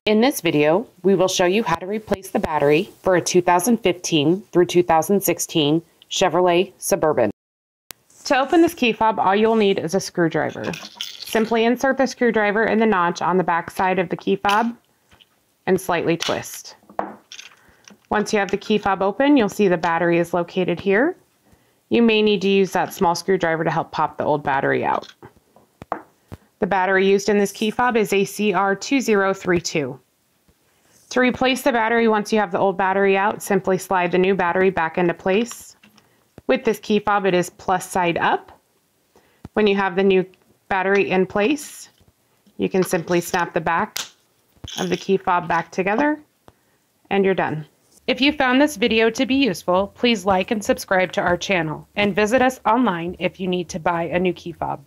In this video, we will show you how to replace the battery for a 2015 through 2016 Chevrolet Suburban. To open this key fob, all you'll need is a screwdriver. Simply insert the screwdriver in the notch on the back side of the key fob and slightly twist. Once you have the key fob open, you'll see the battery is located here. You may need to use that small screwdriver to help pop the old battery out. The battery used in this key fob is a CR2032. To replace the battery once you have the old battery out, simply slide the new battery back into place. With this key fob, it is plus side up. When you have the new battery in place, you can simply snap the back of the key fob back together, and you're done. If you found this video to be useful, please like and subscribe to our channel, and visit us online if you need to buy a new key fob.